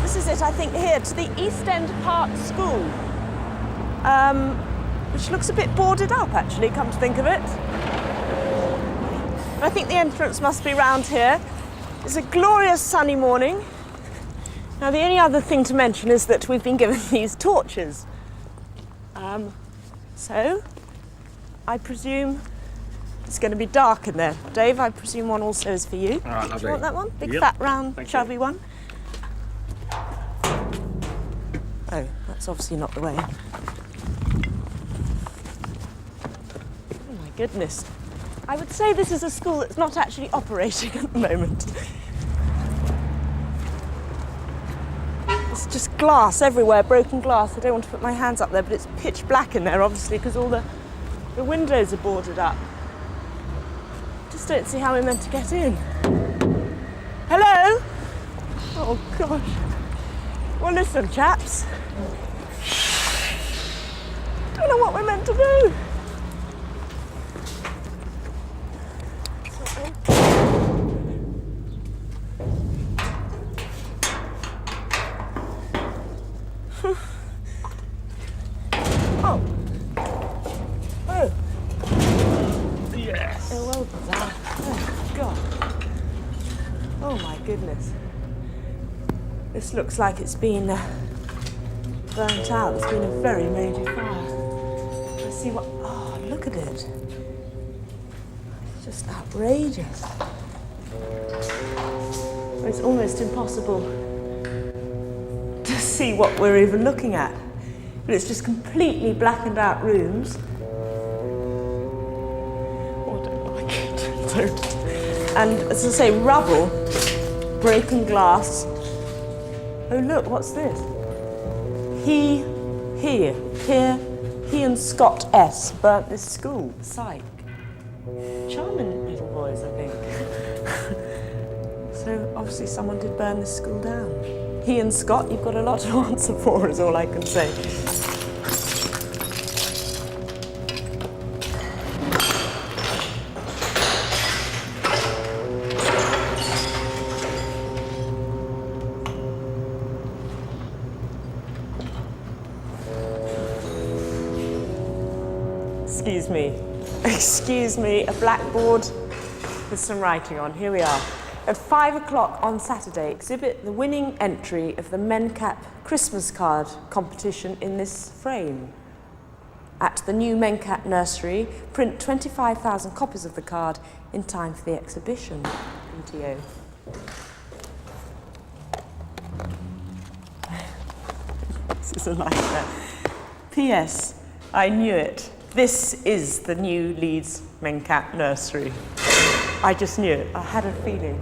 this is it, I think, here, to the East End Park School, which looks a bit boarded up, actually, come to think of it. I think the entrance must be round here. It's a glorious sunny morning. Now, the only other thing to mention is that we've been given these torches. So, I presume it's going to be dark in there. Dave, I presume one also is for you. All right, lovely. Do you want that one? Big, Yep. fat, round, Thank chubby you. one? Oh, that's obviously not the way. Oh my goodness. I would say this is a school that's not actually operating at the moment. It's just glass everywhere, broken glass. I don't want to put my hands up there, but it's pitch black in there, obviously, because all the windows are boarded up. Just don't see how we're meant to get in. Hello? Oh, gosh. Well, listen, chaps. Don't know what we're meant to do. Oh. Oh. Yes. Oh, well done. Oh, God. Oh, my goodness. This looks like it's been burnt out. It's been a very major fire. Let's see what... Oh, look at it. It's just outrageous. It's almost impossible to see what we're even looking at. But it's just completely blackened out rooms. Oh, I don't like it. And as I say, rubble, broken glass. Oh, look, what's this? He and Scott S. burnt this school, psych. Charming little boys, I think. So obviously someone did burn this school down. He and Scott, you've got a lot to answer for, is all I can say. Excuse me, a blackboard with some writing on. Here we are. At 5 o'clock on Saturday, exhibit the winning entry of the Mencap Christmas card competition in this frame. At the new Mencap Nursery, print 25,000 copies of the card in time for the exhibition. PTO. This is a nightmare. P.S. I knew it. This is the new Leeds Mencap Nursery. I just knew it. I had a feeling.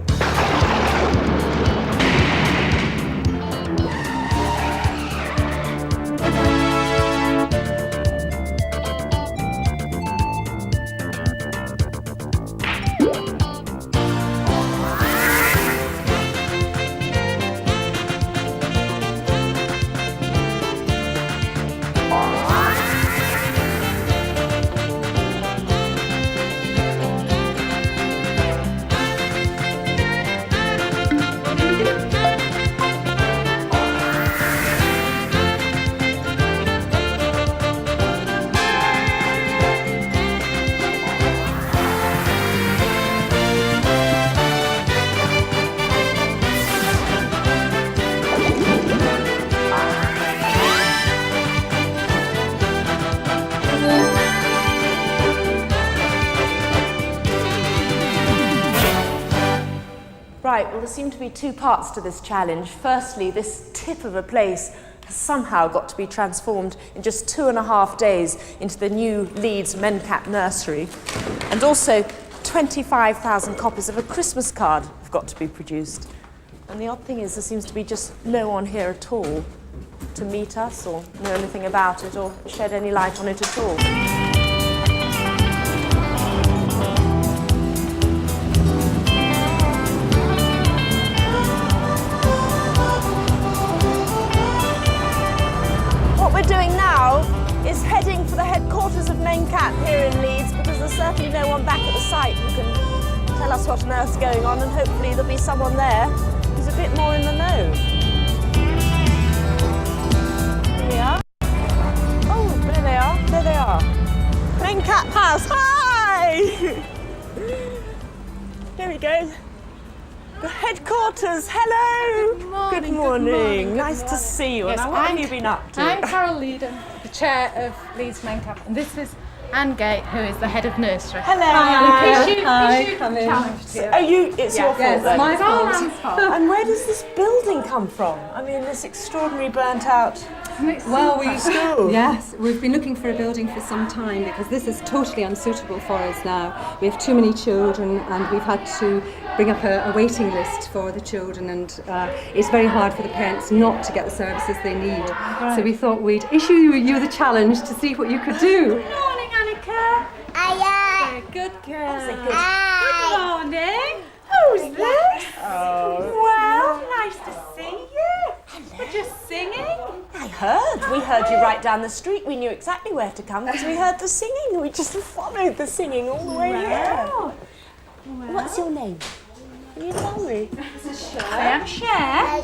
Right, well, there seem to be two parts to this challenge. Firstly, this tip of a place has somehow got to be transformed in just 2.5 days into the new Leeds Mencap Nursery. And also, 25,000 copies of a Christmas card have got to be produced. And the odd thing is, there seems to be just no one here at all to meet us or know anything about it or shed any light on it at all. What we're doing now is heading for the headquarters of Mencap here in Leeds, because there's certainly no one back at the site who can tell us what on earth's going on, and hopefully there'll be someone there who's a bit more in the know. visitors. Hello. Good morning. Nice to see you. Yes, Now, what have you been up to? I'm Carol Leedham, the chair of Leeds Mencap, and this is Anneka, who is the head of Nursery. Hello. Hi. Come in. Oh, it's your fault Yes, then. my fault. And where does this building come from? I mean, this extraordinary burnt out Well, school. yes, we've been looking for a building for some time because this is totally unsuitable for us now. We have too many children and we've had to bring up a waiting list for the children, and it's very hard for the parents not to get the services they need. So we thought we'd issue you the challenge to see what you could do. Good morning, Anneka. Hiya. Good girl. Hi. Good morning. Who's this? Oh. Well, nice to see you. We're just singing. We heard you right down the street. We knew exactly where to come because we heard the singing. We just followed the singing all the way here. What's your name? Can you tell me? I am Share.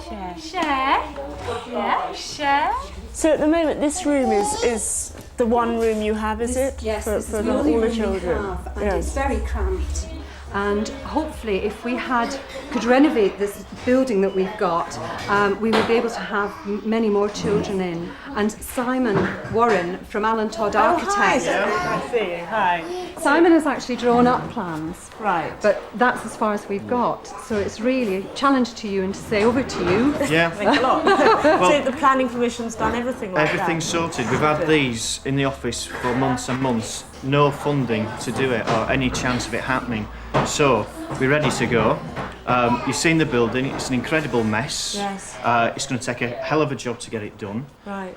Yeah, Share. So at the moment, this room is the one room you have, is it? Yes, for, this for is the only all the room we children. have, and Yes. it's very cramped. And hopefully, if we could renovate this building that we've got, we would be able to have many more children in. And Simon Warren from Alan Todd Architects. I see. Hi. Simon has actually drawn up plans. Right. But that's as far as we've got. So it's really a challenge to you and to say over to you. Yeah, Thanks a lot. So the planning permission's done everything like everything's that? sorted. We've had these in the office for months and months. No funding to do it or any chance of it happening. So we're ready to go. You've seen the building. It's an incredible mess. Yes. It's going to take a hell of a job to get it done. Right.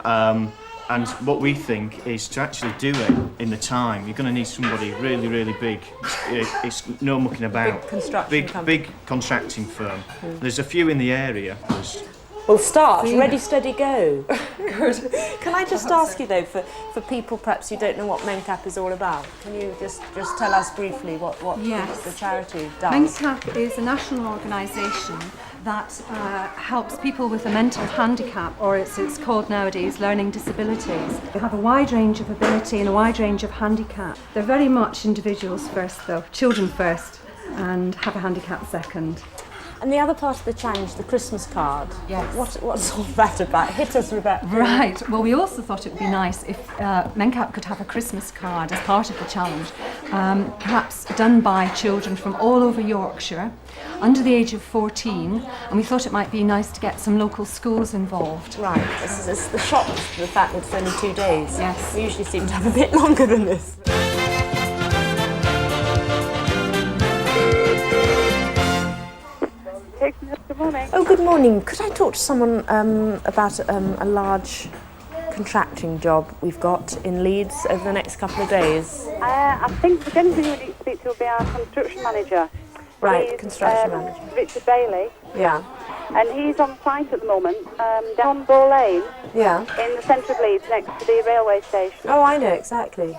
And what we think is to actually do it in the time, you're going to need somebody really, really big. It's no mucking about. Big construction company. Big contracting firm. There's a few in the area. We'll start. Ready, steady, go. Good. Can I just ask you though, for people perhaps who don't know what Mencap is all about, can you just tell us briefly what Yes. the charity does? Mencap is a national organisation that helps people with a mental handicap, or it's called nowadays learning disabilities. They have a wide range of ability and a wide range of handicap. They're very much individuals first though, children first, and have a handicap second. And the other part of the challenge, the Christmas card. Yes. What's all that about? Hit us with that. Right, well we also thought it would be nice if Mencap could have a Christmas card as part of the challenge, perhaps done by children from all over Yorkshire, under the age of 14, and we thought it might be nice to get some local schools involved. Right, this is the shock, the fact that it's only 2 days. Yes. We usually seem to have a bit longer than this. Good morning. Oh, good morning. Could I talk to someone about a large contracting job we've got in Leeds over the next couple of days? I think the gentleman you need to speak to will be our construction manager. Right, He's, construction manager. Richard Bailey, Yeah. and he's on site at the moment down Bull Lane Yeah. in the centre of Leeds next to the railway station. Oh, I know, exactly.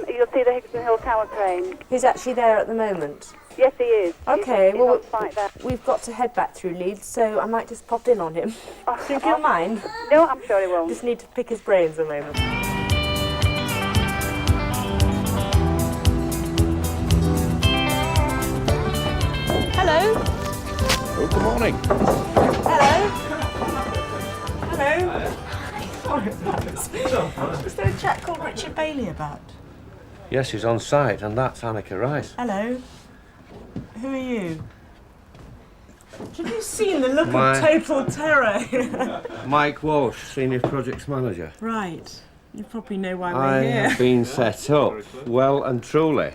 You'll see the Hickson Hill Tower crane. He's actually there at the moment. Yes, he is. Okay, he's well, on site there. we've got to head back through Leeds, so I might just pop in on him. Do you feel mind? No, I'm sure he won't. Just need to pick his brains a moment. Hello. Oh, good morning. Hello. Hello. Is there a chap called Richard Bailey about? Yes, he's on site, and that's Anneka Rice. Hello. Who are you? Have you seen the look My- of total terror? Mike Walsh, Senior Projects Manager. Right. You probably know why I we're here. have been set up, well and truly.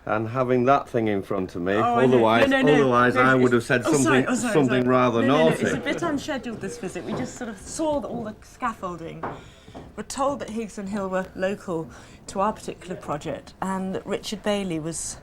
And having that thing in front of me, Oh, I know. otherwise No, I would have said something sorry. rather No, naughty. it's a bit unscheduled, this visit. We just sort of saw all the scaffolding. We're told that Hickson Hill were local to our particular project and that Richard Bailey was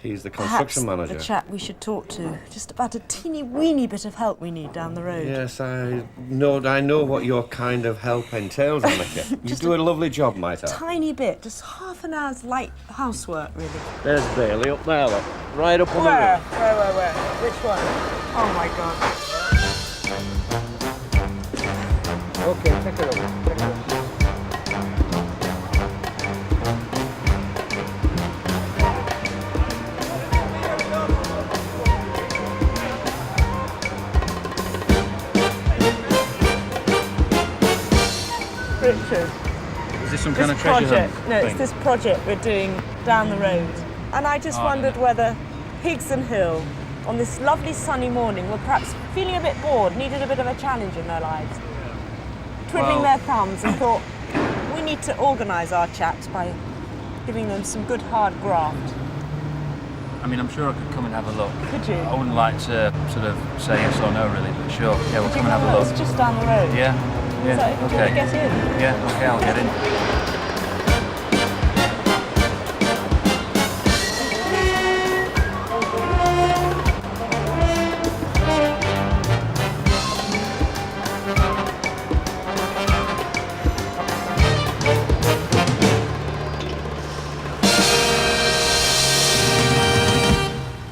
He's the perhaps construction manager. the chap we should talk to, just about a teeny weeny bit of help we need down the road. Yes, I know what your kind of help entails, Anneka. You Just do a lovely job, might I? Tiny bit, just half an hour's light housework, really. There's Bailey up there, look. Right up on the Where? roof. Where? Which one? Oh my God. Okay, take a look. Richard. Is this some This kind of treasure project, hunt no, thing? it's this project we're doing down the road. And I just wondered whether Higson Hill, on this lovely sunny morning, were perhaps feeling a bit bored, needed a bit of a challenge in their lives. Twiddling their thumbs and thought, we need to organise our chaps by giving them some good hard graft. I mean, I'm sure I could come and have a look. Could you? I wouldn't like to sort of say yes or no, really, but sure. Yeah, we'll come and have a look. It's just down the road. Yeah, yeah, So, do you want to get in? Yeah, okay, I'll get in.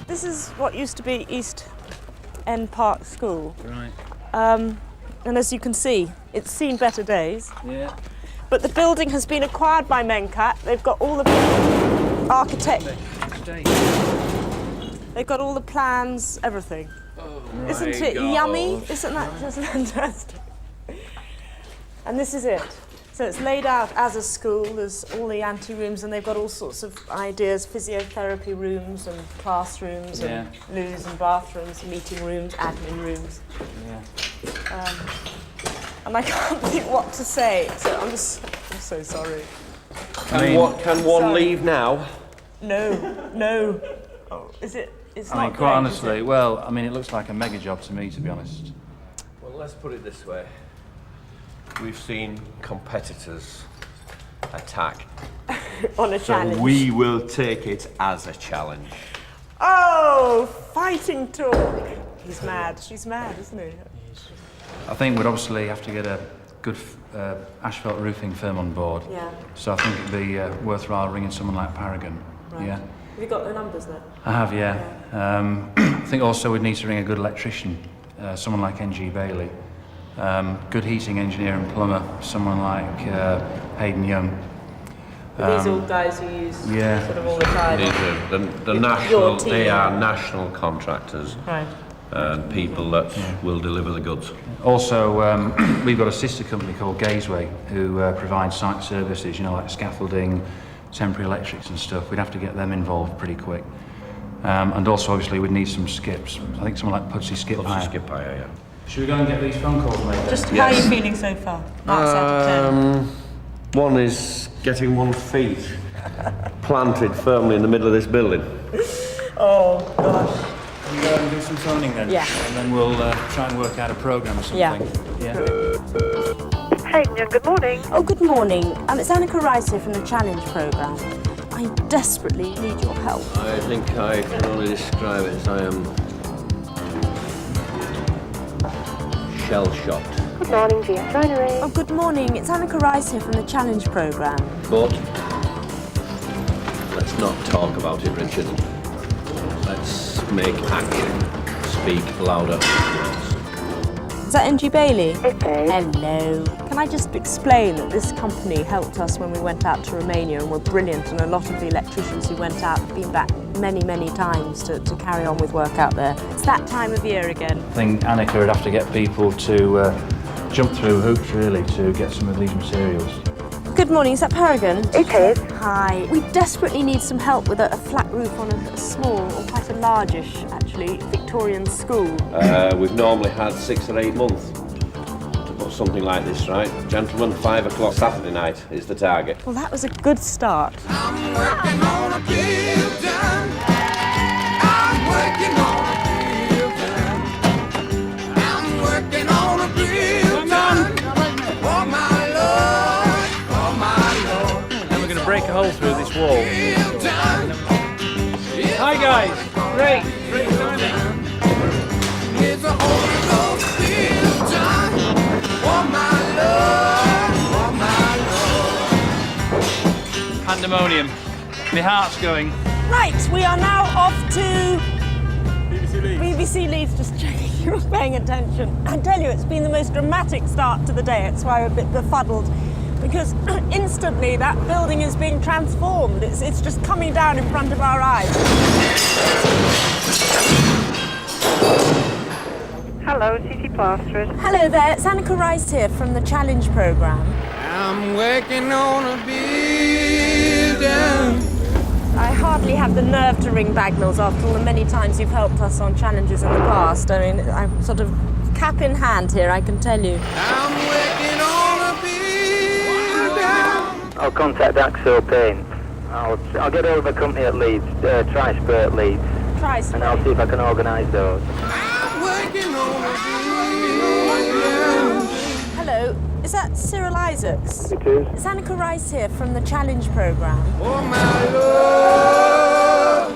This is what used to be East End Park School. Right. And as you can see, it's seen better days. Yeah. But the building has been acquired by Mencap. They've got all the They've got all the plans, everything. Isn't it yummy? Isn't that just fantastic? And this is it. So it's laid out as a school. There's all the ante-rooms, and they've got all sorts of ideas, physiotherapy rooms and classrooms and loos and bathrooms, meeting rooms, admin rooms. Yeah. And I can't think what to say, so I'm so sorry. Can one leave now? No. Oh, is it? It's I not mean, quite great, honestly, is it? well, I mean, it looks like a mega job to me, to be honest. Well, let's put it this way. We've seen competitors attack. On a challenge. So we will take it as a challenge. Oh, fighting talk. He's mad. She's mad, isn't he? I think we'd obviously have to get a good asphalt roofing firm on board. Yeah. So I think it'd be worthwhile ringing someone like Paragon. Right. Yeah. Have you got the numbers there? I have, yeah. I think also we'd need to ring a good electrician, someone like NG Bailey. Good heating engineer and plumber, someone like Hayden Young. These all guys who use sort of all the time. These are the national, they are national contractors. Right. And people that will deliver the goods. Also, we've got a sister company called Gazeway who provide site services, you know, like scaffolding, temporary electrics and stuff. We'd have to get them involved pretty quick. And also, obviously, we'd need some skips. I think someone like Pudsey Skip Hire. Skip Hire, yeah. Should we go and get these phone calls made then? Just how are you feeling so far? Marks out of 10. One is getting 1 feet planted firmly in the middle of this building. Oh, gosh. We'll go and do some phoning then. Yeah. And then we'll try and work out a programme or something. Yeah. Hey, good morning. Oh, good morning. It's Anneka Rice here from the Challenge programme. I desperately need your help. I think I can only describe it as I am shell-shocked. Good morning, GS Nursery. Oh, good morning. It's Anneka Rice here from the Challenge programme. But let's not talk about it, Richard. Let's make action speak louder. Is that NG Bailey? It is. Hello. Can I just explain that this company helped us when we went out to Romania and were brilliant, and a lot of the electricians who went out have been back many, many times to carry on with work out there. It's that time of year again. I think Anneka would have to get people to jump through hoops, really, to get some of these materials. Good morning, is that Paragon? It is. Hi. We desperately need some help with a flat roof on a small, or quite a largish, actually, Victorian school. We've normally had 6 or 8 months to put something like this right. Gentlemen, 5 o'clock Saturday night is the target. Well, that was a good start. I'm working on a building. I'm working on a building. I'm working on a building. For my Lord, for my Lord. Then we're going to break a hole through this wall. Hi guys, great timing. It's a Holy Ghost building. For my Lord, for my Lord. Pandemonium. My heart's going. Right, we are now off to BBC Leeds, just checking you were paying attention. I tell you, it's been the most dramatic start to the day. That's why we're a bit befuddled, because instantly that building is being transformed. It's just coming down in front of our eyes. Hello, CC Plasterers. Hello there, it's Anneka Rice here from the Challenge programme. I'm working on a building. I hardly have the nerve to ring Bagnalls after all the many times you've helped us on challenges in the past. I mean, I'm sort of cap in hand here, I can tell you. I'm working on a building. I'll contact Axel Paint. I'll get over the company at Leeds, Tri-Spurt Leeds, and I'll see if I can organise those. I'm working on a building. Hello, is that Cyril Isaacs? It is. It's Anneka Rice here from the Challenge programme. Oh my love,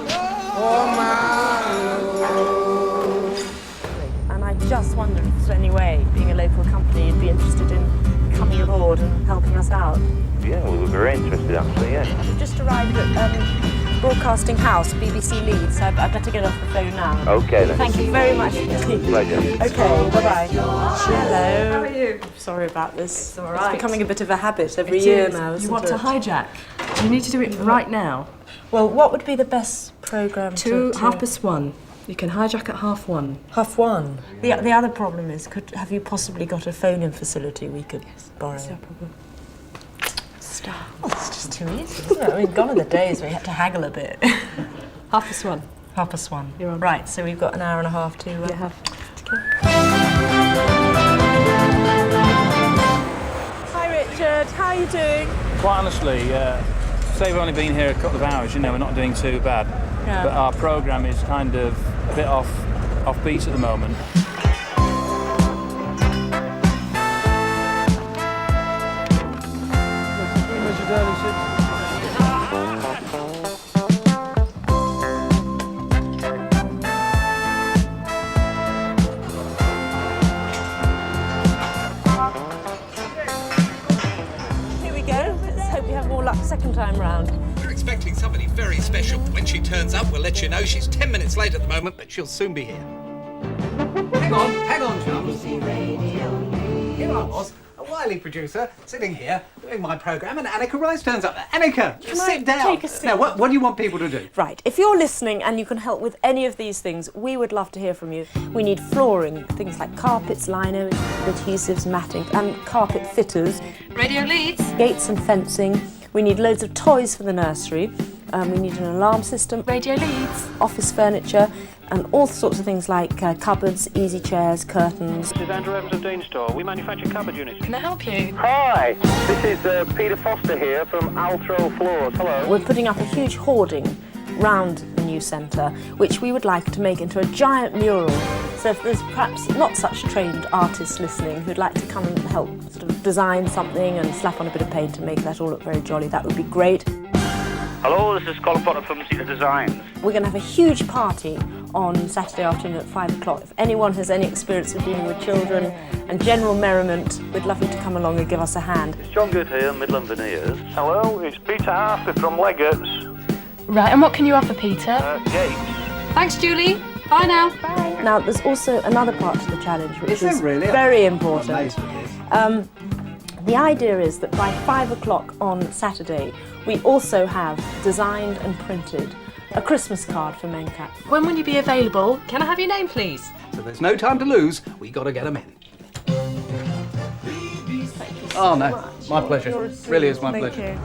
oh my love. And I just wondered if there's any way, being a local company, you'd be interested in coming aboard and helping us out. Yeah, we were very interested actually, yeah. We've just arrived at Broadcasting House, BBC Leeds, so I'd better get off the phone now. Okay then. Thank you very much indeed. Pleasure. Okay, bye-bye. Hello. How are you? Sorry about this. It's all right. It's becoming a bit of a habit every year now, You isn't want it? to hijack? You need to do it right now. Well, what would be the best programme to... 1:30. You can hijack at 1:30. 1:30. The other problem is, have you possibly got a phone-in facility we could borrow? That's no problem. Stop. Well, it's just too easy, isn't it? I mean, gone are the days where you had to haggle a bit. 1:30. 1:30. You're on. Right, so we've got an hour and a half to... You have. Hi, Richard. How are you doing? Quite honestly, say we've only been here a couple of hours, you know, we're not doing too bad. Yeah. But our programme is kind of a bit off beat at the moment. Here we go. Let's hope we have more luck second time round. We're expecting somebody very special. When she turns up, we'll let you know. She's 10 minutes late at the moment, but she'll soon be here. Hang on, chums. Here I was, a wily producer, sitting here, doing my programme, and Anneka Rice turns up. Anneka, just sit down. take a seat? Now, what do you want people to do? Right, if you're listening and you can help with any of these things, we would love to hear from you. We need flooring, things like carpets, lino, adhesives, matting, and carpet fitters. Radio Leeds. Gates and fencing. We need loads of toys for the nursery. We need an alarm system. Radio Leeds. Office furniture, and all sorts of things like cupboards, easy chairs, curtains. This is Andrew Evans of Dean Store. We manufacture cupboard units. Can I help you? Hi, this is Peter Foster here from Altro Floors. Hello. We're putting up a huge hoarding round the new centre, which we would like to make into a giant mural. So if there's perhaps not such trained artists listening who'd like to come and help sort of design something and slap on a bit of paint and make that all look very jolly, that would be great. Hello, this is Colin Potter from Cedar Designs. We're going to have a huge party on Saturday afternoon at 5 o'clock. If anyone has any experience of dealing with children and general merriment, we'd love you to come along and give us a hand. It's John Good here, Midland Veneers. Hello, it's Peter Harper from Leggett's. Right, and what can you offer, Peter? Gates. Thanks, Julie. Bye now. Bye. Now, there's also another part to the challenge, which Is there is really? very I'm important. amazed with this. The idea is that by 5 o'clock on Saturday, we also have designed and printed a Christmas card for Mencap. When will you be available? Can I have your name, please? So there's no time to lose. We got to get them in. Oh, no. My pleasure. Really is my pleasure. You.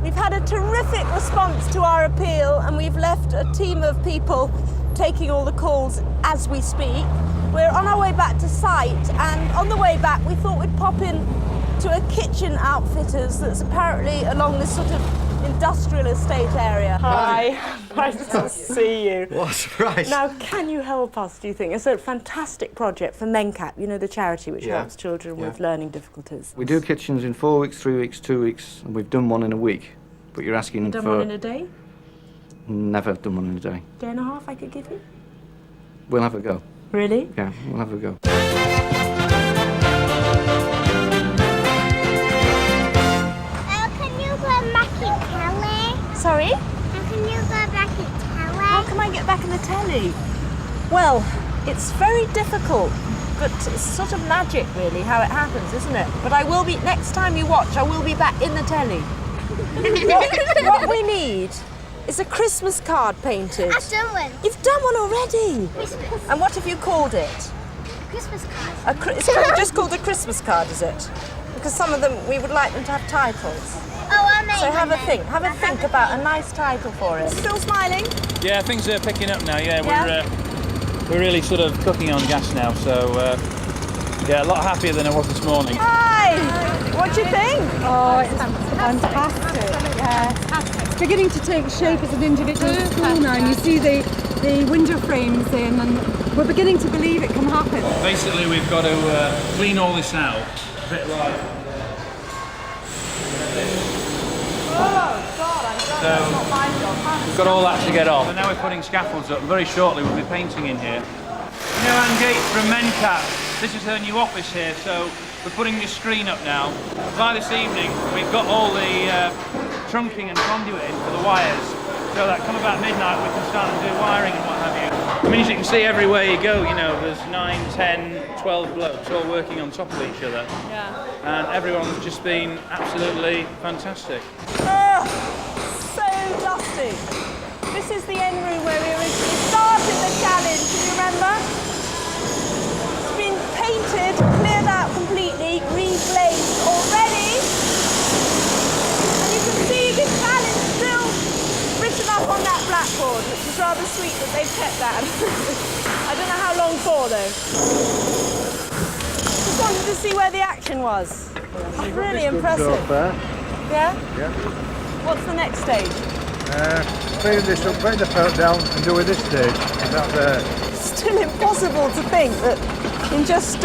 We've had a terrific response to our appeal, and we've left a team of people taking all the calls as we speak. We're on our way back to site, and on the way back we thought we'd pop in to a kitchen outfitters that's apparently along this sort of industrial estate area. Hi, nice to see you. What a surprise. Now, can you help us, do you think? It's a fantastic project for Mencap, you know, the charity which Yeah. helps children with learning difficulties. We do kitchens in 4 weeks, 3 weeks, 2 weeks, and we've done one in a week. But you're asking Done for... one in a day? Never done one in a day. Day and a half I could give you? We'll have a go. Really? Yeah, we'll have a go. Can you go back in telly? Sorry? How can you go back in telly? How can I get back in the telly? Well, it's very difficult, but it's sort of magic, really, how it happens, isn't it? But I will be, next time you watch, I will be back in the telly. what we need It's a Christmas card painted. I've done one. You've done one already? Christmas. And what have you called it? Christmas card. It's just called a Christmas card, is it? Because some of them, we would like them to have titles. Oh, I made So have one a think. Have a think about a nice title for it. Still smiling? Yeah, things are picking up now. Yeah, we're really sort of cooking on gas now. So yeah, a lot happier than I was this morning. Hi! What do you think? Oh, it's fantastic. Yeah. It's beginning to take shape as an individual school now, and you see the window frames in, and we're beginning to believe it can happen. Basically, we've got to clean all this out, a bit like. Oh, God, I'm glad that's not my job. We've got all that to get off. And now we're putting scaffolds up. Very shortly, we'll be painting in here. You know, Anneka from Mencap. This is her new office here, so we're putting this screen up now. By this evening, we've got all the trunking and conduit in for the wires, so that come about midnight we can start and do wiring and what have you. I mean, as you can see, everywhere you go, you know, there's 9, 10, 12 blokes all working on top of each other. Yeah. And everyone's just been absolutely fantastic. Oh, so dusty. This is the end room where we originally started the challenge, can you remember? It's been painted, cleared out completely, reglazed already. And you can see the challenge still written up on that blackboard, which is rather sweet that they've kept that. I don't know how long for though. Just wanted to see where the action was. It's really impressive. Yeah? Yeah. What's the next stage? Cleaning this up, putting the felt down and doing this stage. Still impossible to think that in just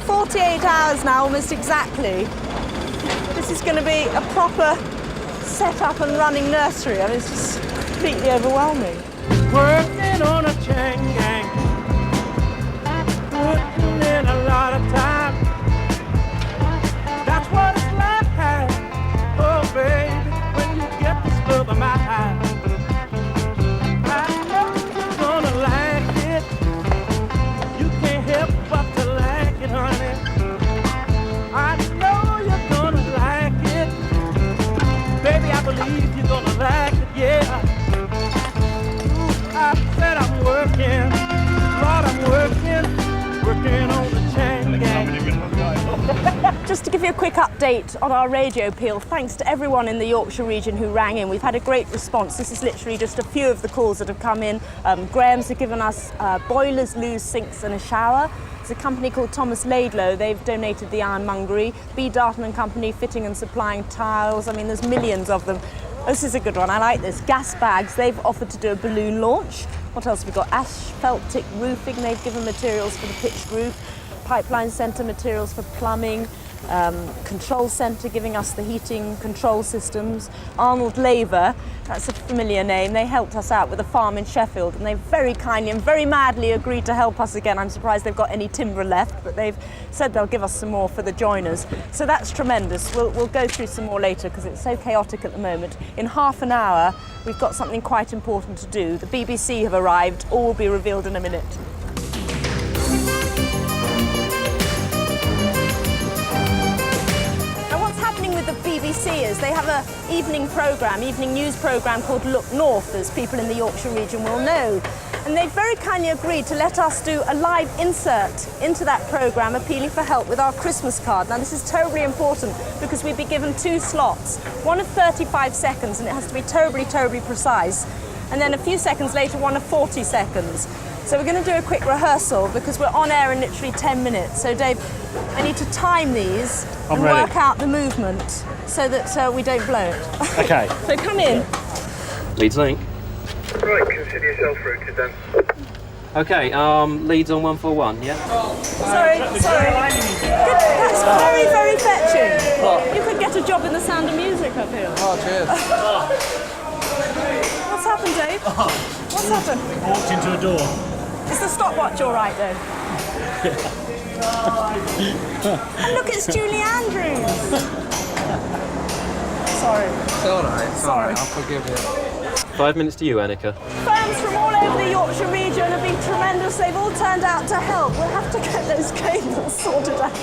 48 hours now, almost exactly, this is going to be a proper set up and running nursery. I mean, it's just completely overwhelming. Working on a chain gang, putting in a lot of time. That's what it's like, oh baby, when you get this love of mine. I know you're gonna like it. You can't help but to like it, honey. I know you're gonna like it. Baby, I believe you're gonna like it, yeah. I said I'm working, Lord, I'm working on the chain gang. Just to give you a quick update on our radio peel, thanks to everyone in the Yorkshire region who rang in. We've had a great response. This is literally just a few of the calls that have come in. Graham's have given us boilers, loos, sinks and a shower. There's a company called Thomas Laidlow. They've donated the ironmongery. B. Darton and Company fitting and supplying tiles. I mean, there's millions of them. This is a good one. I like this. Gas bags. They've offered to do a balloon launch. What else have we got? Asphaltic roofing. They've given materials for the pitched roof. Pipeline Centre materials for plumbing. Control Centre giving us the heating control systems. Arnold Labour, that's a familiar name, they helped us out with a farm in Sheffield and they very kindly and very madly agreed to help us again. I'm surprised they've got any timber left, but they've said they'll give us some more for the joiners. So that's tremendous. We'll go through some more later because it's so chaotic at the moment. In half an hour, we've got something quite important to do. The BBC have arrived, all will be revealed in a minute. The BBC is they have an evening news programme called Look North, as people in the Yorkshire region will know. And they've very kindly agreed to let us do a live insert into that programme appealing for help with our Christmas card. Now this is terribly important because we'd be given 2 slots, one of 35 seconds and it has to be terribly precise. And then a few seconds later, one of 40 seconds. So we're going to do a quick rehearsal because we're on air in literally 10 minutes. So Dave, I need to time these and work out the movement so that we don't blow it. Okay. So come in. Leeds Link. Right, consider yourself routed then. Okay, Leeds on 141, yeah? Sorry. That's very fetching. You could get a job in the Sound of Music up here. Oh, cheers. What's happened, Dave? What's happened? Walked into a door. Is the stopwatch all right, though? And look, it's Julie Andrews. Sorry. It's all right. It's all right. I'll forgive you. 5 minutes to you, Anneka. Phones from all over the Yorkshire region have been tremendous. They've all turned out to help. We'll have to get those cables sorted out.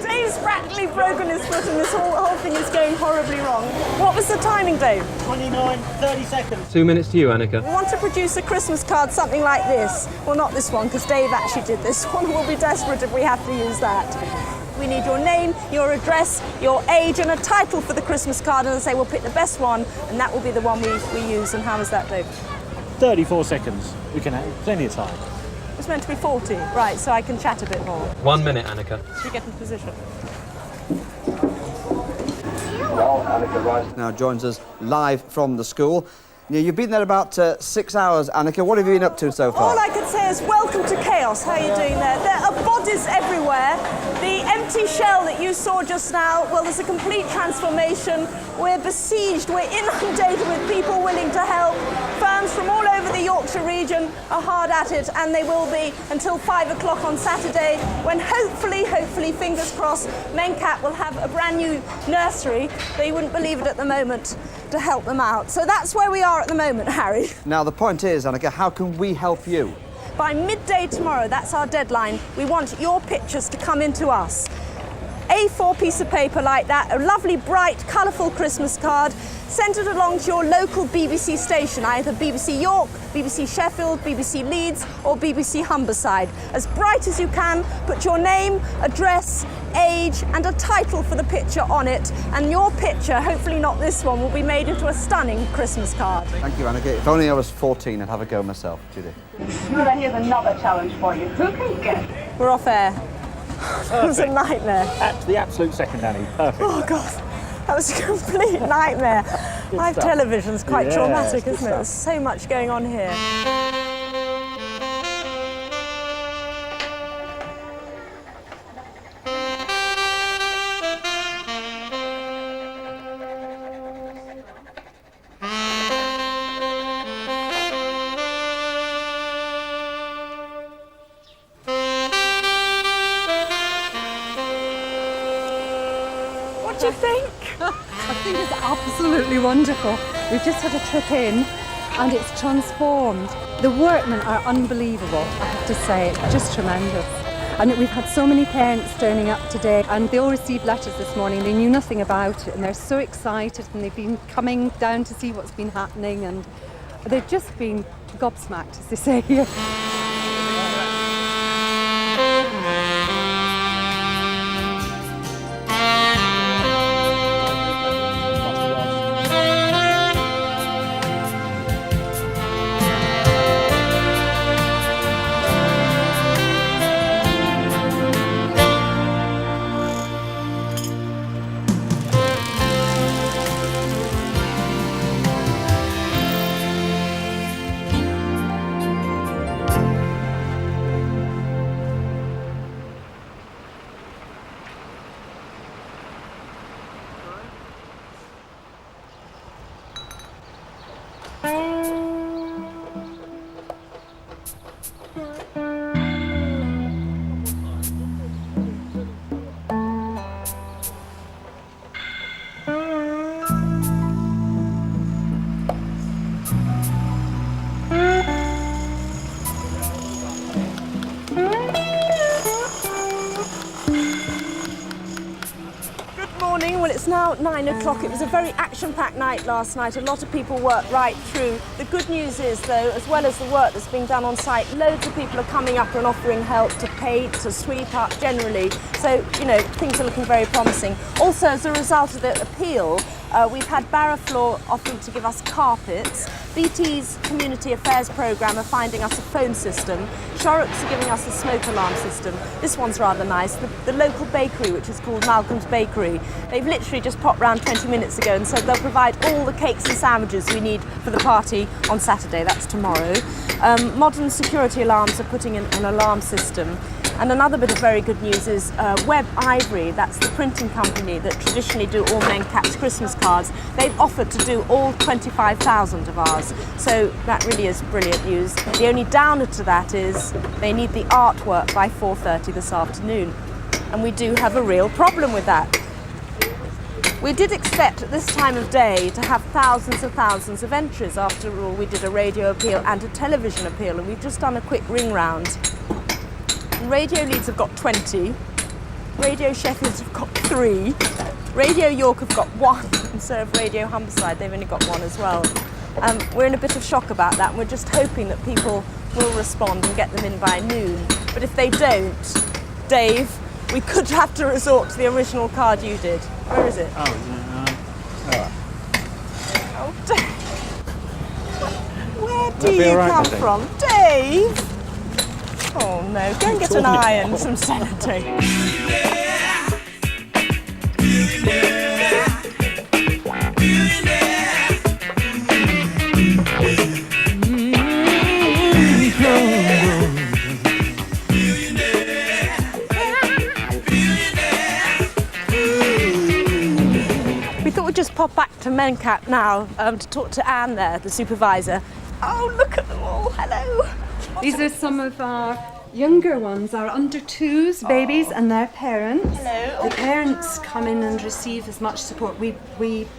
Dave's practically broken his foot and this whole thing is going horribly wrong. What was the timing, Dave? 30 seconds. 2 minutes to you, Anneka. We want to produce a Christmas card something like this. Well, not this one, because Dave actually did this one. We'll be desperate if we have to use that. We need your name, your address, your age, and a title for the Christmas card. And I say we'll pick the best one, and that will be the one we use. And how is that, Dave? 34 seconds. We can have plenty of time. It's meant to be 40. Right, so I can chat a bit more. 1 minute, Anneka. Should we get in position? Now joins us live from the school. Yeah, you've been there about 6 hours, Anneka. What have you been up to so far? All I can say is welcome to chaos. How are you doing there? There are bodies everywhere. The empty shell that you saw just now, well, there's a complete transformation. We're besieged, we're inundated with people willing to help. Firms from all over the Yorkshire region are hard at it, and they will be until 5 o'clock on Saturday, when hopefully, fingers crossed, Mencap will have a brand new nursery, though you wouldn't believe it at the moment, to help them out. So that's where we are at the moment, Harry. Now the point is, Anneka, how can we help you? By midday tomorrow, that's our deadline, we want your pictures to come into us. A4 piece of paper like that, a lovely, bright, colourful Christmas card, send it along to your local BBC station, either BBC York, BBC Sheffield, BBC Leeds or BBC Humberside. As bright as you can, put your name, address, age and a title for the picture on it, and your picture, hopefully not this one, will be made into a stunning Christmas card. Thank you, Anneka. If only I was 14, I'd have a go myself, Judy. Well, here's another challenge for you. Who can get? We're off air. It was a nightmare. The absolute second, Annie. Perfect. Oh, God. That was a complete nightmare. Live television's quite traumatic, isn't it? There's so much going on here. What do you think? I think it's absolutely wonderful. We've just had a trip in and it's transformed. The workmen are unbelievable, I have to say. It's just tremendous. And we've had so many parents turning up today, and they all received letters this morning. They knew nothing about it and they're so excited, and they've been coming down to see what's been happening, and they've just been gobsmacked, as they say here. Well, it's now 9 o'clock. It was a very action-packed night last night. A lot of people worked right through. The good news is, though, as well as the work that's being done on site, loads of people are coming up and offering help to paint, to sweep up generally. So, you know, things are looking very promising. Also, as a result of the appeal, we've had Barrowfloor offering to give us carpets. BT's Community Affairs programme are finding us a phone system. Shorrocks are giving us a smoke alarm system. This one's rather nice. The local bakery, which is called Malcolm's Bakery, they've literally just popped round 20 minutes ago and said they'll provide all the cakes and sandwiches we need for the party on Saturday. That's tomorrow. Modern security alarms are putting in an alarm system. And another bit of very good news is Web Ivory, that's the printing company that traditionally do all Mencap's Christmas cards. They've offered to do all 25,000 of ours. So that really is brilliant news. The only downer to that is they need the artwork by 4:30 this afternoon. And we do have a real problem with that. We did expect at this time of day to have thousands of entries. After all, we did a radio appeal and a television appeal, and we've just done a quick ring round. Radio Leeds have got 20, Radio Sheffield have got 3, Radio York have got 1, and so have Radio Humberside, they've only got 1 as well. We're in a bit of shock about that, and we're just hoping that people will respond and get them in by noon. But if they don't, Dave, we could have to resort to the original card you did. Where is it? Oh, Dave. Where do you come from? Dave! Oh no, go and get an iron, some sellotape. Just pop back to Mencap now to talk to Anne there, the supervisor. Oh, look at them all. Hello. These are some of our younger ones, our under-2s, babies, and their parents. Hello. The parents come in and receive as much support. We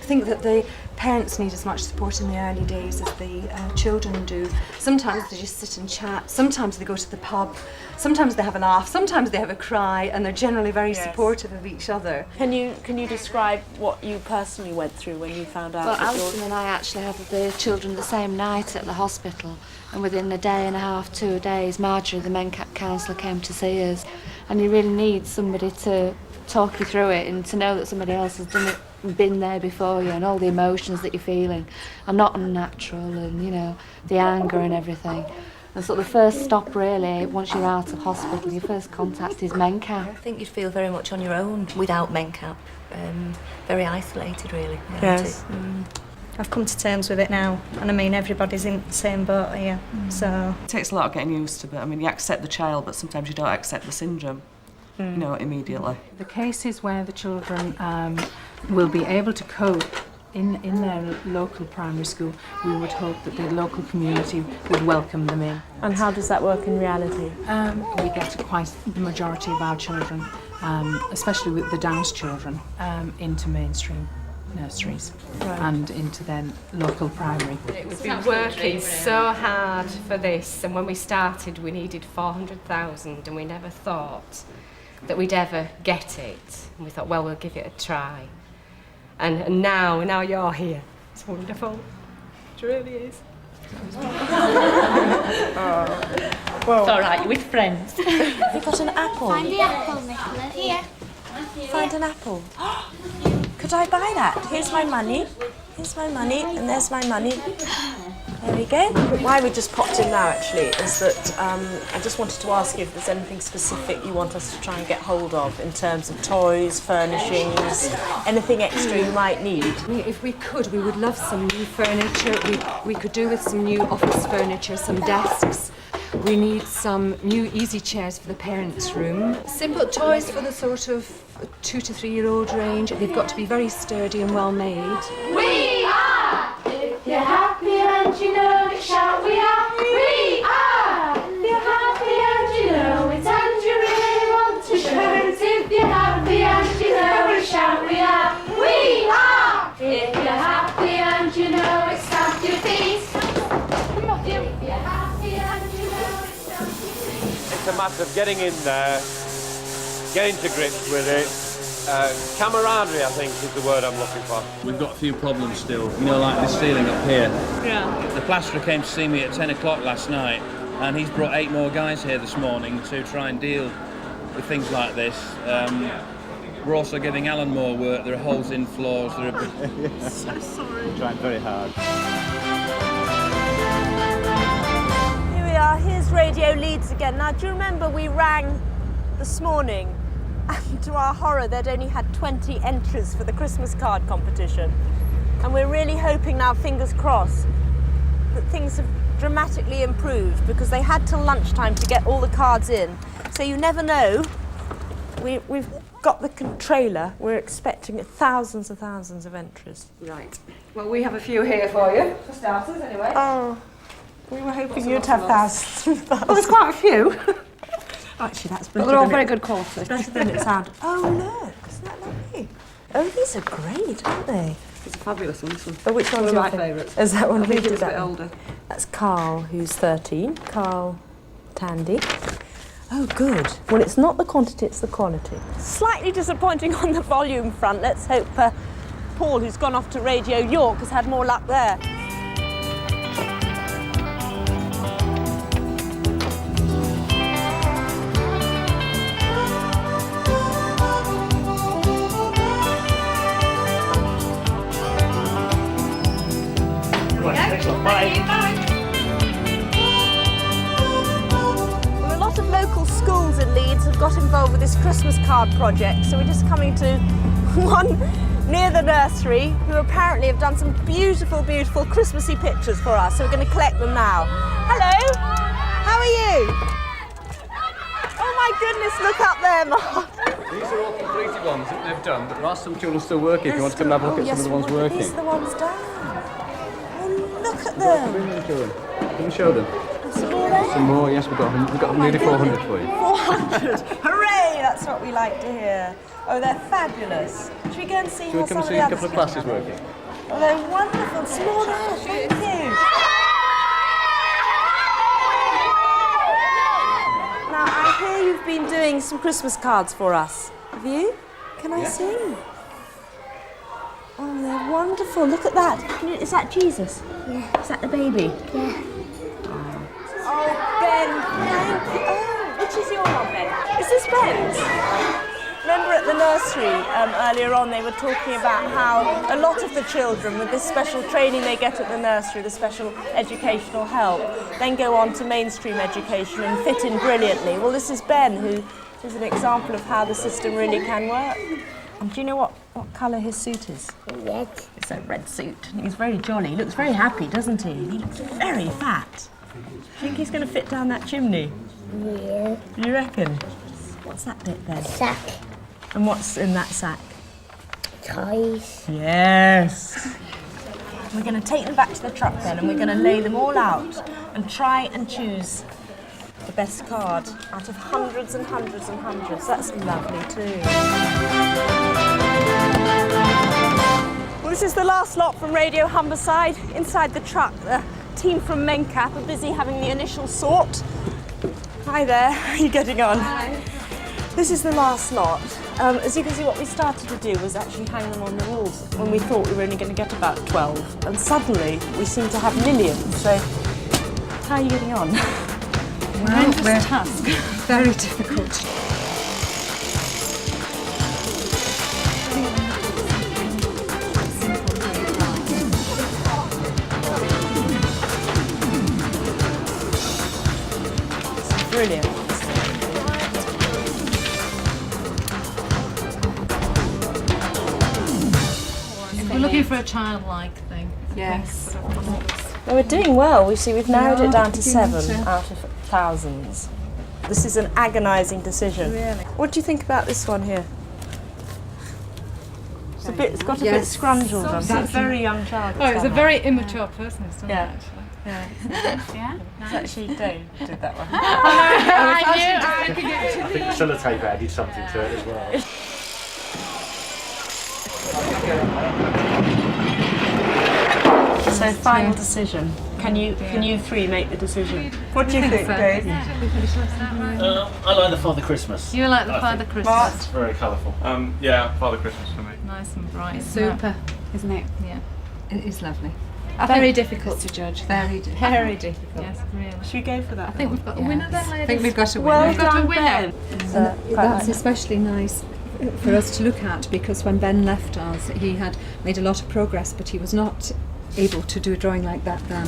think that the parents need as much support in the early days as the children do. Sometimes they just sit and chat, sometimes they go to the pub, sometimes they have a laugh, sometimes they have a cry, and they're generally very supportive of each other. Can you describe what you personally went through when you found out? Well, Alison and I actually had the children the same night at the hospital, and within a day and a half, 2 days, Marjorie, the Mencap counsellor, came to see us. And you really need somebody to talk you through it and to know that somebody else has done it, been there before you, and all the emotions that you're feeling are not unnatural, and, you know, the anger and everything. And so the first stop, really, once you're out of hospital, your first contact is Mencap. I think you'd feel very much on your own without Mencap. Very isolated, really. Yes. I've come to terms with it now, and I mean, everybody's in the same boat here, so... It takes a lot of getting used to it. I mean, you accept the child, but sometimes you don't accept the syndrome, you know, immediately. The cases where the children will be able to cope in their local primary school, we would hope that the local community would welcome them in. And how does that work in reality? We get quite the majority of our children, especially with the Downs children, into mainstream nurseries and into their local primary. We've been working so hard for this, and when we started we needed 400,000, and we never thought that we'd ever get it. And we thought, well, we'll give it a try. And now you're here. It's wonderful. It really is. Well, it's all right, you're with friends. Have you got an apple? Find the apple, Nicholas. Here. Find an apple. Could I buy that? Here's my money. Here's my money, and there's my money. There we go. Why we just popped in now, actually, is that I just wanted to ask you if there's anything specific you want us to try and get hold of in terms of toys, furnishings, anything extra you might need. If we could, we would love some new furniture. We could do with some new office furniture, some desks. We need some new easy chairs for the parents' room. Simple toys for the sort of 2 to 3 year old range. They've got to be very sturdy and well made. We are! If you're happy and you know it, shout we are! We are! If you're happy and you know it and you really want to show it, if you're happy and you know it, shout we are! We are! If you're happy and you know it, stamp your feet! If you're happy and you know it, stamp your feet! It's a matter of getting in there, getting to grips with it. Camaraderie, I think, is the word I'm looking for. We've got a few problems still, you know, like this ceiling up here. Yeah. The plasterer came to see me at 10 o'clock last night, and he's brought 8 more guys here this morning to try and deal with things like this. We're also giving Alan more work. There are holes in floors. There are... So sorry. We're trying very hard. Here we are. Here's Radio Leeds again. Now, do you remember we rang this morning? And to our horror, they'd only had 20 entries for the Christmas card competition. And we're really hoping now, fingers crossed, that things have dramatically improved, because they had till lunchtime to get all the cards in. So you never know. We've got the trailer. We're expecting thousands and thousands of entries. Right. Well, we have a few here for you, for starters, anyway. Oh, we were hoping you'd have thousands and thousands. Well, there's quite a few. Actually, that's But better. they're all very good quality. Better than it sounded. Oh, look, isn't that lovely? Oh, these are great, aren't they? It's a fabulous one, this one. Oh, which one's one your of my favourite? favourites. Is that one? I think Who did it was a that bit one? older. That's Carl, who's 13. Carl Tandy. Oh, good. Well, it's not the quantity, it's the quality. Slightly disappointing on the volume front. Let's hope Paul, who's gone off to Radio York, has had more luck there. Well, a lot of local schools in Leeds have got involved with this Christmas card project, so we're just coming to one near the nursery, who apparently have done some beautiful, beautiful Christmassy pictures for us, so we're going to collect them now. Hello, how are you? Oh my goodness, look up there, Mark. These are all completed ones that they've done, but there are some children still working. If you want to come and have a look at some of the ones working. These are the ones done. Oh, look at Come them. in and show them. Come and show them. Some more there? Some more, yes, we've got nearly 400 for you. 400. Hooray! That's what we like to hear. Oh, they're fabulous. Should we go and see Shall we how come some and of see the a others couple of get classes on? working? Oh, they're wonderful. Some more there. Thank you. Now, I hear you've been doing some Christmas cards for us. Have you? Can I see? Oh, they're wonderful. Look at that. Is that Jesus? Yeah. Is that the baby? Yeah. Oh, Ben, thank you. Oh, which is your one, Ben? Is this Ben's? Remember at the nursery earlier on, they were talking about how a lot of the children with this special training they get at the nursery, the special educational help, then go on to mainstream education and fit in brilliantly. Well, this is Ben, who is an example of how the system really can work. And do you know what colour his suit is? Red. It's a red suit. He's very jolly. He looks very happy, doesn't he? He looks very fat. Do you think he's going to fit down that chimney? Yeah. You reckon? What's that bit then? Sack. And what's in that sack? Toys. Yes. We're going to take them back to the truck then, and we're going to lay them all out and try and choose the best card out of hundreds and hundreds and hundreds. That's lovely too. Well, this is the last lot from Radio Humberside. Inside the truck, the team from Mencap are busy having the initial sort. Hi there, how are you getting on? Hi. This is the last lot. As you can see, what we started to do was actually hang them on the walls when we thought we were only going to get about 12. And suddenly, we seem to have millions. So, how are you getting on? Horrendous task. Very difficult. Brilliant. We're looking for a childlike thing. Yes. Well, we're doing well. We see we've narrowed it down to 7 out of thousands. This is an agonising decision. Really? What do you think about this one here? It's got a bit scrunchel on it. That's a very young child. Oh, it's a very immature person who's done that, actually. Yeah. Yeah. It's actually Dave did that one. I think Sellotape added something to it as well. So final decision. Can you three make the decision? What do you think, Dave? I like the Father Christmas. You like the Father Christmas? It's very colourful. Yeah, Father Christmas for me. Nice and bright. It's super, isn't it? Yeah. It is lovely. Very difficult to judge. Very difficult. Very difficult. Yes, really. Should we go for that? I think we've got a winner then, ladies. I think we've got a winner. Well We've got a done, winner. Ben. That's especially nice for us to look at, because when Ben left us, he had made a lot of progress, but he was not able to do a drawing like that then.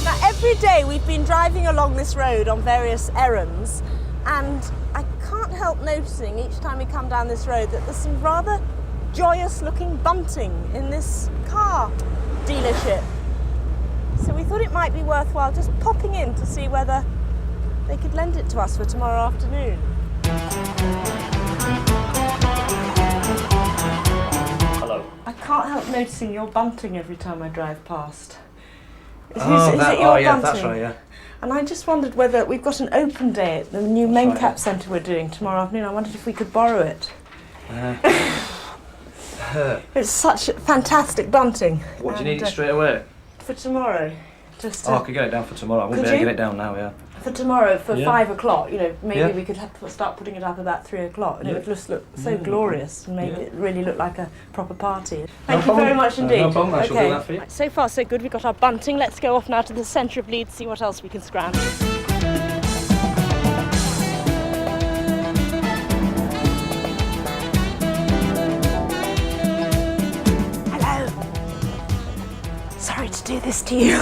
Now, every day we've been driving along this road on various errands, and I can't help noticing each time we come down this road that there's some rather joyous looking bunting in this car dealership. So we thought it might be worthwhile just popping in to see whether they could lend it to us for tomorrow afternoon. Hello. I can't help noticing your bunting every time I drive past. Is it your bunting? That's right, yeah. And I just wondered whether we've got an open day at the new Mencap Centre we're doing tomorrow afternoon. I wondered if we could borrow it. It's such fantastic bunting. What, do you need it straight away? For tomorrow. Just I could get it down for tomorrow. I won't be able to get it down now, yeah. For tomorrow, for Yeah. 5 o'clock, maybe Yeah. we could start putting it up about 3 o'clock, and Yeah. it would just look so Yeah. glorious and make it really look like a proper party. No Thank you problem. very much indeed. No problem, I shall do that for you. Right, so far so good. We've got our bunting. Let's go off now to the centre of Leeds, see what else we can scram. Hello. Sorry to do this to you.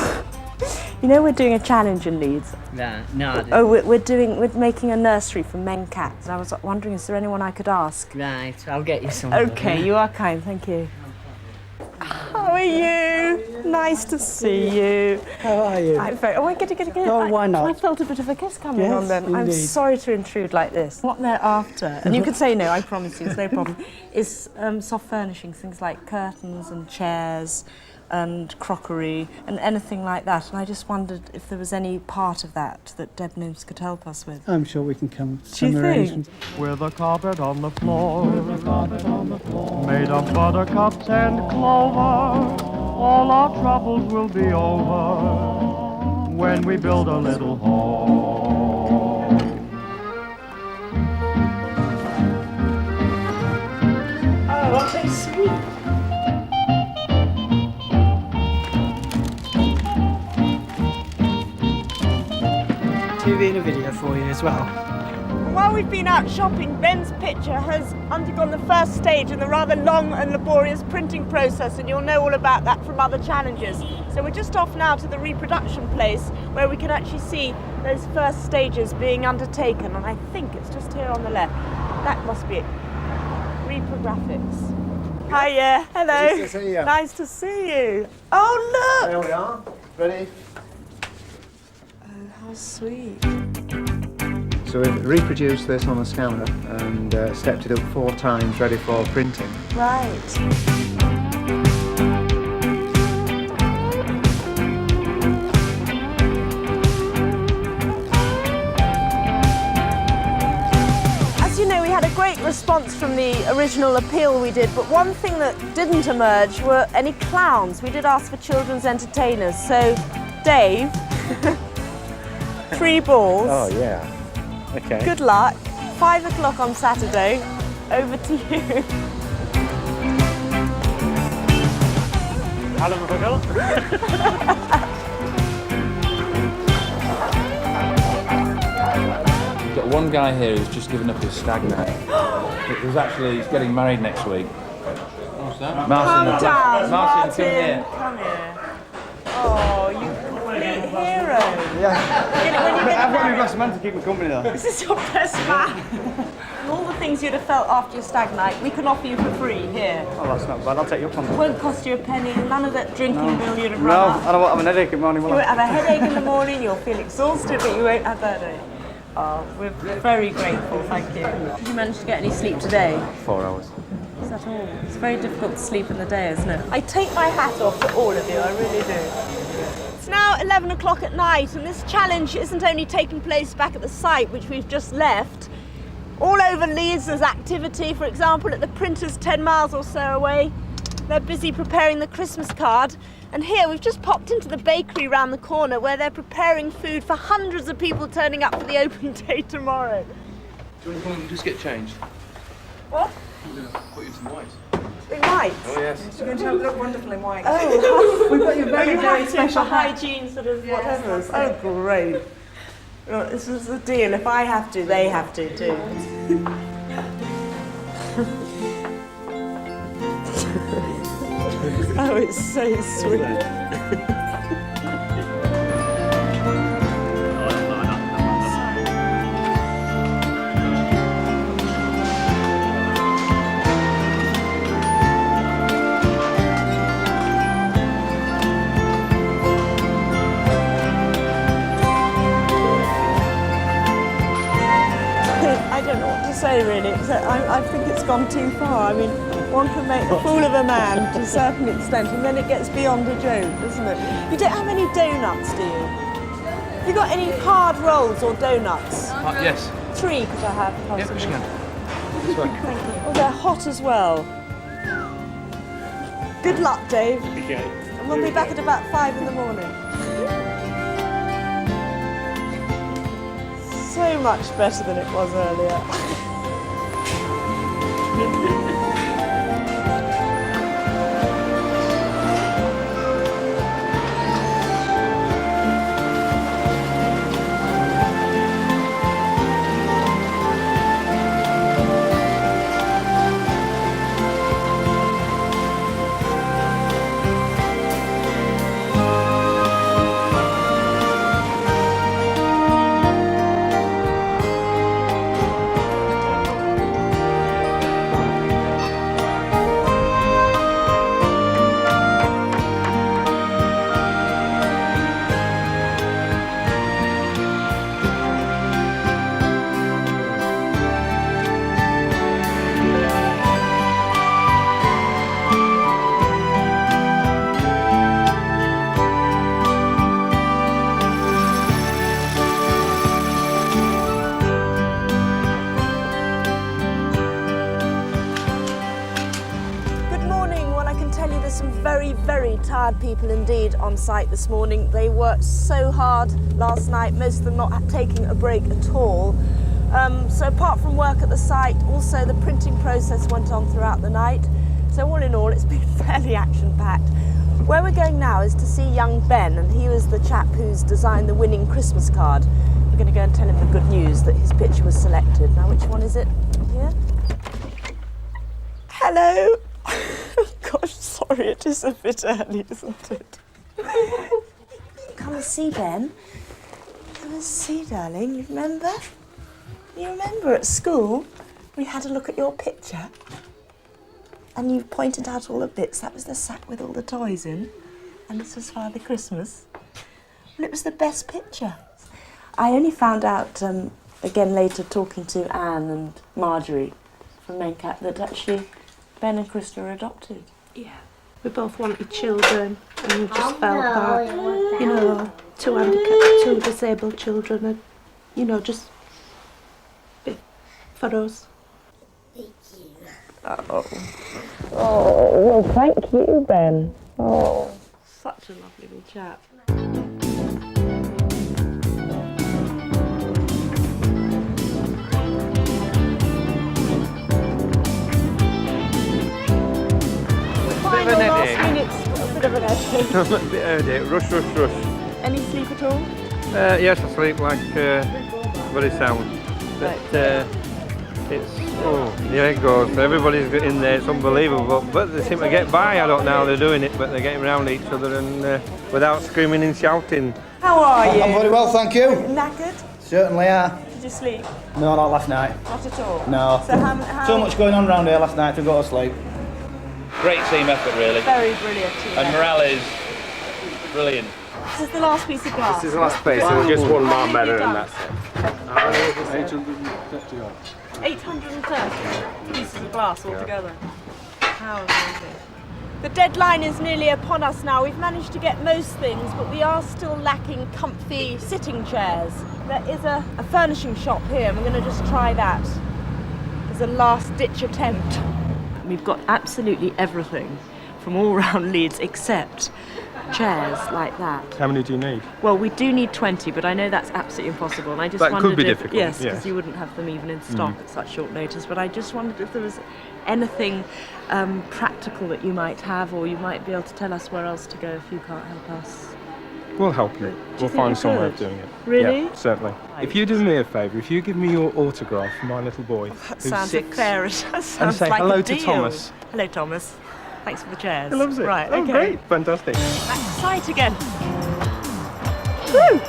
We're doing a challenge in Leeds. No, I didn't. Oh, we're making a nursery for Mencap. And I was wondering, is there anyone I could ask? Right, I'll get you someone. Okay, you are kind, thank you. How are you? Nice to see you. How are you? I get it. Oh, why not? I felt a bit of a kiss coming Yes, on then. I'm indeed. sorry to intrude like this. What they're after, and you can say no, I promise you, it's no problem, is soft furnishings, things like curtains and chairs and crockery and anything like that. And I just wondered if there was any part of that Deb Nooms could help us with. I'm sure we can come to Do you some think? arrangements. With a carpet on the floor, made of buttercups and clover, all our troubles will be over when we build a little home. Oh, aren't they sweet? TV and a video for you as well. While we've been out shopping, Ben's picture has undergone the first stage in the rather long and laborious printing process, and you'll know all about that from other challenges. So we're just off now to the reproduction place where we can actually see those first stages being undertaken, and I think it's just here on the left. That must be it. Reprographics. Hiya, hello. Nice to see you. Nice to see you. Oh, look! There we are. Ready? Oh, how sweet. So we've reproduced this on a scanner and stepped it up 4 times, ready for printing. Right. As you know, we had a great response from the original appeal we did, but one thing that didn't emerge were any clowns. We did ask for children's entertainers. So, Dave, 3 balls. Oh, yeah. Okay. Good luck. 5 o'clock on Saturday. Over to you. Hallo mevrouw. We've got one guy here who's just given up his stag night. He's getting married next week. What's that? Calm down, Martin, come here. Come here. Oh, you complete hero. Yeah. I've got my best man to keep me company though. This is your best man. And all the things you'd have felt after your stag night, we can offer you for free here. Oh, that's not bad. I'll take you up on It that. won't cost you a penny. None of that drinking bill you'd have No, run up. I don't want to have an headache in the morning, You will won't I? have a headache in the morning, you'll feel exhausted, but you won't have that headache. Oh, we're very grateful, thank you. Did you manage to get any sleep today? 4 hours. Is that all? It's very difficult to sleep in the day, isn't it? I take my hat off to all of you, I really do. It's now 11 o'clock at night, and this challenge isn't only taking place back at the site, which we've just left. All over Leeds there's activity, for example, at the printers 10 miles or so away. They're busy preparing the Christmas card. And here we've just popped into the bakery round the corner where they're preparing food for hundreds of people turning up for the open day tomorrow. Do you want to come and just get changed? What? I'm going to put you in some white. In white? Oh yes. You're going to look wonderful in white. Oh, We've got your very, you very have to special for hat. hygiene sort of Yes, whatever. that's Oh, it. great. Well, this is the deal. If I have to, they have to too. Oh, it's so sweet. I don't know what to say really. It's I think it's gone too far. I mean, one can make a fool of a man to a certain extent, and then it gets beyond a joke, doesn't it? You don't have any donuts, do you? Have you got any hard rolls or donuts? Yes. 3 could I have, possibly? Yep, Thank you. Oh, they're hot as well. Good luck, Dave. Okay. And we'll be back at about 5 in the morning. So much better than it was earlier. Very tired people indeed on site this morning. They worked so hard last night, most of them not taking a break at all. So apart from work at the site, also the printing process went on throughout the night. So all in all, it's been fairly action-packed. Where we're going now is to see young Ben, and he was the chap who's designed the winning Christmas card. We're going to go and tell him the good news that his picture was selected. Now, which one is it? Here? Hello. Gosh, sorry, it is a bit early, isn't it? Come and see, Ben. Come and see, darling. You remember? You remember at school we had a look at your picture and you pointed out all the bits. That was the sack with all the toys in, and this was Father Christmas. Well, it was the best picture. I only found out again later, talking to Anne and Marjorie from Mencap, that actually Ben and Krista are adopted. Yeah, we both wanted children, and we just felt that, you know, 2 handicapped, 2 disabled children, and, you know, just bit for us. Thank you. Oh, well, thank you, Ben. Oh, such a lovely little chap. Final last minute's a bit of an headache. A bit headache. Rush. Any sleep at all? Yes, I sleep like very sound. But it's, there it goes. Everybody's in there, it's unbelievable. But they seem to get by. I don't know how they're doing it, but they're getting around each other and without screaming and shouting. How are you? I'm very well, thank you. Knackered? Certainly are. Did you sleep? No, not last night. Not at all? No. So how... So much going on around here last night to go to sleep. Great team effort, really. Very brilliant team And effort. morale is brilliant. This is the last piece of glass. This is the last piece, so just one more medal and that's it. 830 pieces of glass altogether. How amazing. The deadline is nearly upon us now. We've managed to get most things, but we are still lacking comfy sitting chairs. There is a furnishing shop here, and we're going to just try that as a last-ditch attempt. We've got absolutely everything from all around Leeds except chairs like that. How many do you need? Well, we do need 20, but I know that's absolutely impossible. And I just That wondered could be if, difficult, yes, yes. because you wouldn't have them even in stock at such short notice. But I just wondered if there was anything practical that you might have, or you might be able to tell us where else to go if you can't help us. We'll help you. We'll think find you some way could? of doing it. Really? Yeah, certainly. If you do me a favour, if you give me your autograph for my little boy, That who's sounds 6, fair. That sounds and say like hello a to deal. Thomas. Hello, Thomas. Thanks for the chairs. He loves it. Right, Oh, okay. great. Fantastic. Back to sight again. Woo!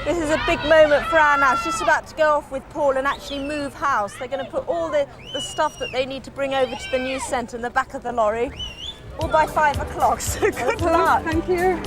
This is a big moment for Anne now. She's about to go off with Paul and actually move house. They're going to put all the stuff that they need to bring over to the news centre in the back of the lorry, all by 5 o'clock, so good luck. Thank you.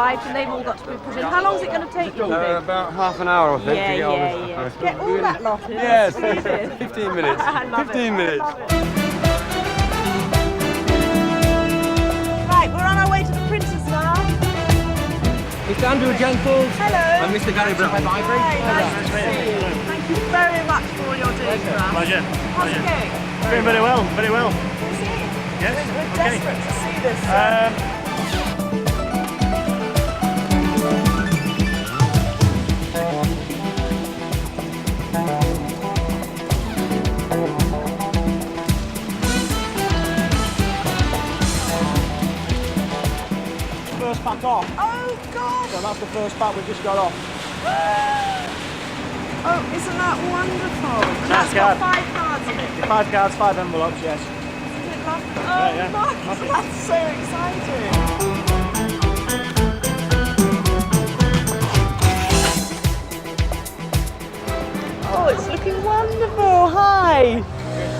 And they've all got to be put in. How long is it going to take you? About half an hour, I think, to get all this. Yeah. Get all that lot in. Yes, 15 minutes. I love 15 minutes. Right, we're on our way to the printers now. Mr. Andrew Jentles. Hello. And Mr. Gary Brown. Hi, nice to see you. Thank you very much for all you're doing for us. Pleasure. How's it going? Doing very well, very well. Yes. We're desperate to see this. First pack off. Oh gosh! So that's the first pack we've just got off. Oh, isn't that wonderful? Nice got card. 5 cards in it. 5 cards, 5 envelopes, yes. Isn't it lovely? Oh, Yeah. Mark, that's so exciting. Oh, it's looking wonderful. Hi.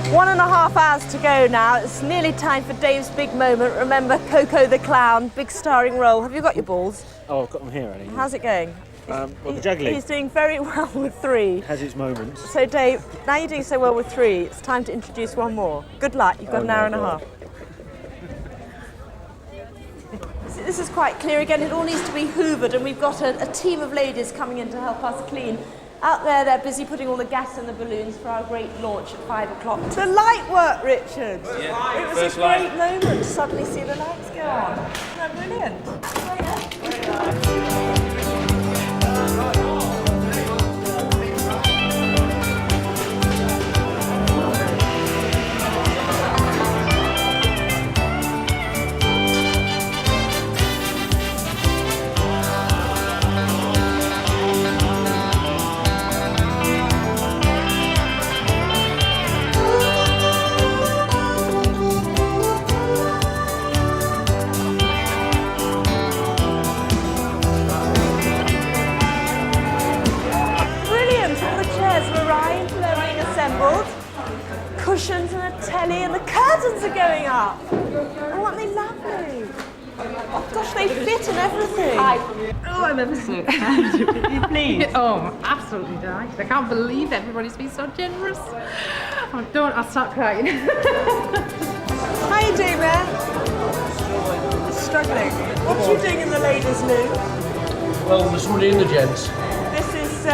1.5 hours to go now. It's nearly time for Dave's big moment. Remember Coco the Clown, big starring role. Have you got your balls? Oh, I've got them here, Annie. How's it going? Well, the juggling He's doing very well with 3. has its moments. So Dave, now you're doing so well with 3, it's time to introduce one more. Good luck, you've got an hour and a half. This is quite clear again, it all needs to be hoovered, and we've got a team of ladies coming in to help us clean. Out there, they're busy putting all the gas in the balloons for our great launch at 5 o'clock. The light work, Richard! Yeah, it was first a great light. moment to suddenly see the lights go on. Isn't that brilliant? Cushions and a telly and the curtains are going up. Oh, aren't they lovely? Oh gosh, they fit and everything. Oh, I'm ever so excited. You pleased? Oh, I'm absolutely delighted. I can't believe everybody's been so generous. I'll start crying. How you doing, man? Struggling. What are you doing in the ladies' loo? Well, there's somebody in the gents. This is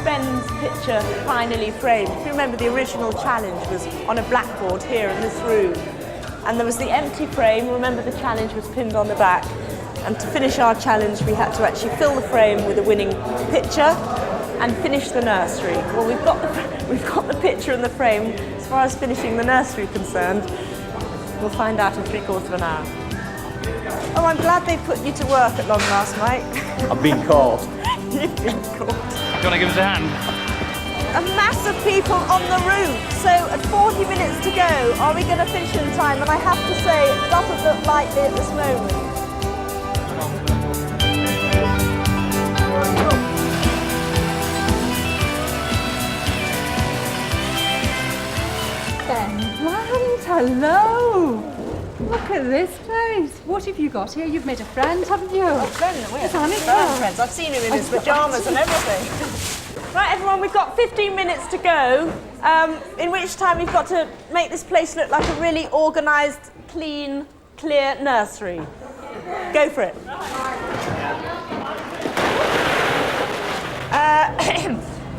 Ben's picture finally framed. If you remember, the original challenge was on a blackboard here in this room. And there was the empty frame. Remember, the challenge was pinned on the back. And to finish our challenge, we had to actually fill the frame with a winning picture and finish the nursery. Well, we've got the picture and the frame. As far as finishing the nursery concerned, we'll find out in 3/4 of an hour. Oh, I'm glad they put you to work at long last night. I've been caught. You've been caught. Do you want to give us a hand? A mass of people on the route. So at 40 minutes to go, are we going to finish in time? And I have to say, it doesn't look likely at this moment. Benland, hello! Look at this place. What have you got here? You've made a friend, haven't you? Oh, Ben, we're It's Anneka. friends. I've seen him in his pyjamas and everything. Right, everyone, we've got 15 minutes to go, in which time we've got to make this place look like a really organised, clean, clear nursery. Go for it.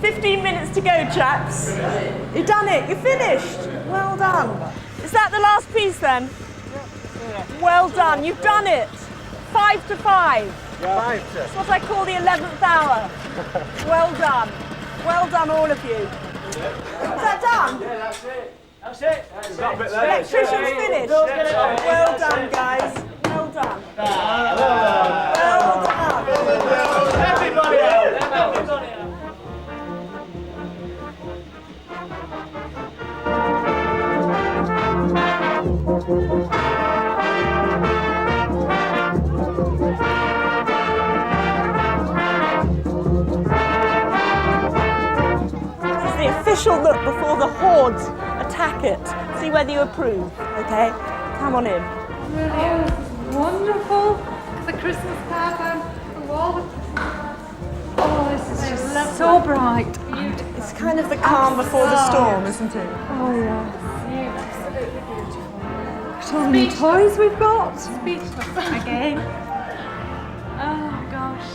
15 minutes to go, chaps. You've done it, you're finished. Well done. Is that the last piece then? Well done, you've done it. 5 to 5. That's what I call the 11th hour. Well done. Well done, all of you. Is that done? Yeah, that's it. That's it. Electrician's finished. Well done, guys. Well done. Well done. Everybody out. Everybody out. This is the official look before the hordes attack it. See whether you approve, okay? Come on in. Brilliant. Wonderful. The Christmas pattern, the wall. Oh, this is just so bright. It's kind of the calm before the storm, isn't it? Oh, yeah. Absolutely beautiful. Look at all the new toys we've got. Speechless again. Oh, gosh.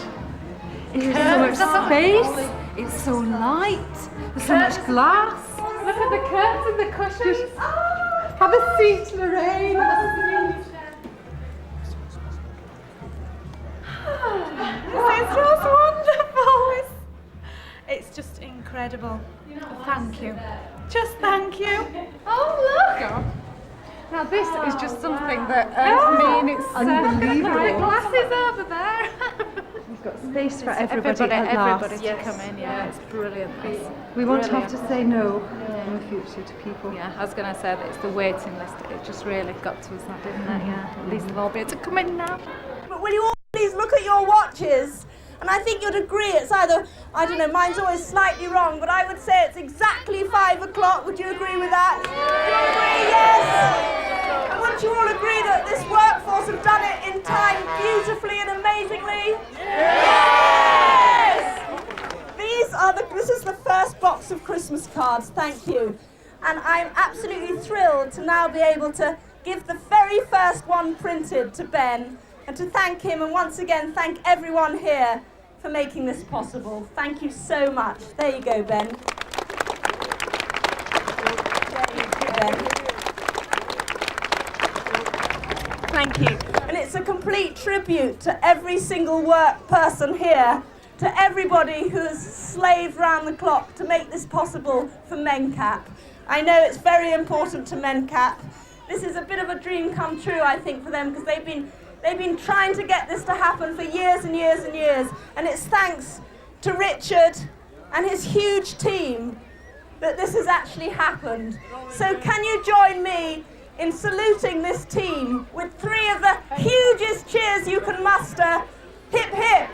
There's so much space. It's so light. There's so much glass. Look at the curtains and the cushions. Have a seat, Lorraine. Have a seat. This is just wonderful. It's just incredible. Thank you. Just thank you. Oh, look. Now this is just something that me and it's unbelievable. My glasses over there. We've got space for everybody to come in. Yeah, it's brilliant. We won't have to say no in the future to people. Yeah, I was going to say that it's the waiting list. It just really got to us, that didn't it? Yeah, at least they'll all be able to come in now. But will you all please look at your watches? And I think you'd agree it's either, I don't know, mine's always slightly wrong, but I would say it's exactly 5 o'clock. Would you agree with that? You agree? Yes! And wouldn't you all agree that this workforce have done it in time beautifully and amazingly? Yes! This is the first box of Christmas cards, thank you. And I'm absolutely thrilled to now be able to give the very first one printed to Ben, and to thank him, and once again thank everyone here for making this possible. Thank you so much. There you go, Ben. Thank you. And it's a complete tribute to every single work person here, to everybody who has slaved round the clock to make this possible for Mencap. I know it's very important to Mencap. This is a bit of a dream come true, I think, for them, because they've been trying to get this to happen for years and years and years, and it's thanks to Richard and his huge team that this has actually happened. So can you join me in saluting this team with 3 of the hugest cheers you can muster? Hip hip!